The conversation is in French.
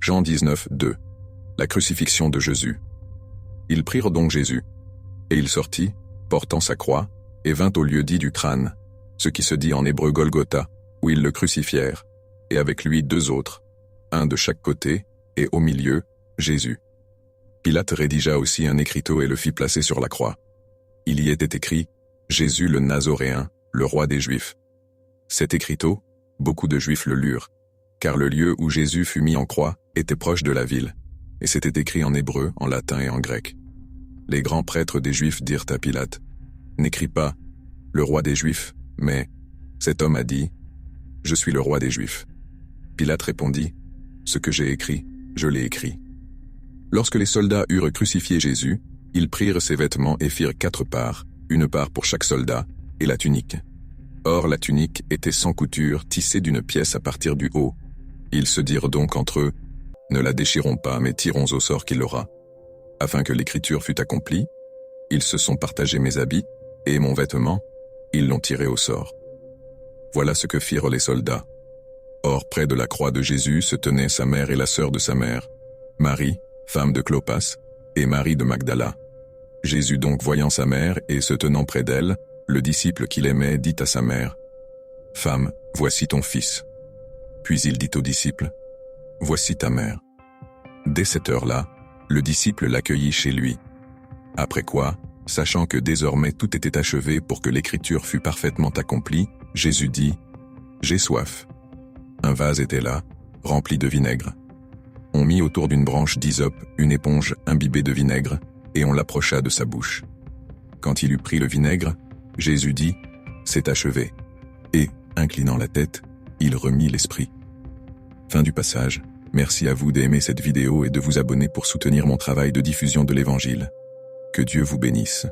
Jean 19, 2. La crucifixion de Jésus. Ils prirent donc Jésus. Et il sortit, portant sa croix, et vint au lieu dit du crâne, ce qui se dit en hébreu Golgotha, où ils le crucifièrent, et avec lui 2 autres, un de chaque côté, et au milieu, Jésus. Pilate rédigea aussi un écriteau et le fit placer sur la croix. Il y était écrit « Jésus le Nazoréen, le roi des Juifs ». Cet écriteau, beaucoup de Juifs le lurent, car le lieu où Jésus fut mis en croix était proche de la ville, et c'était écrit en hébreu, en latin et en grec. Les grands prêtres des Juifs dirent à Pilate « N'écris pas « le roi des Juifs », mais « cet homme a dit « Je suis le roi des Juifs ». Pilate répondit « Ce que j'ai écrit, je l'ai écrit ». Lorsque les soldats eurent crucifié Jésus, ils prirent ses vêtements et firent 4 parts, une part pour chaque soldat, et la tunique. Or la tunique était sans couture, tissée d'une pièce à partir du haut. Ils se dirent donc entre eux, « Ne la déchirons pas, mais tirons au sort qu'il aura. » Afin que l'écriture fût accomplie, ils se sont partagés mes habits, et mon vêtement, ils l'ont tiré au sort. Voilà ce que firent les soldats. Or près de la croix de Jésus se tenaient sa mère et la sœur de sa mère, Marie, femme de Clopas, et Marie de Magdala. Jésus donc voyant sa mère et se tenant près d'elle, le disciple qu'il aimait dit à sa mère, « Femme, voici ton fils. » Puis il dit au disciple, « Voici ta mère. » Dès cette heure-là, le disciple l'accueillit chez lui. Après quoi, sachant que désormais tout était achevé pour que l'écriture fût parfaitement accomplie, Jésus dit, « J'ai soif. » Un vase était là, rempli de vinaigre. On mit autour d'une branche d'hysope une éponge imbibée de vinaigre, et on l'approcha de sa bouche. Quand il eut pris le vinaigre, Jésus dit, « C'est achevé. » Et, inclinant la tête, il remit l'esprit. Fin du passage. Merci à vous d'aimer cette vidéo et de vous abonner pour soutenir mon travail de diffusion de l'Évangile. Que Dieu vous bénisse.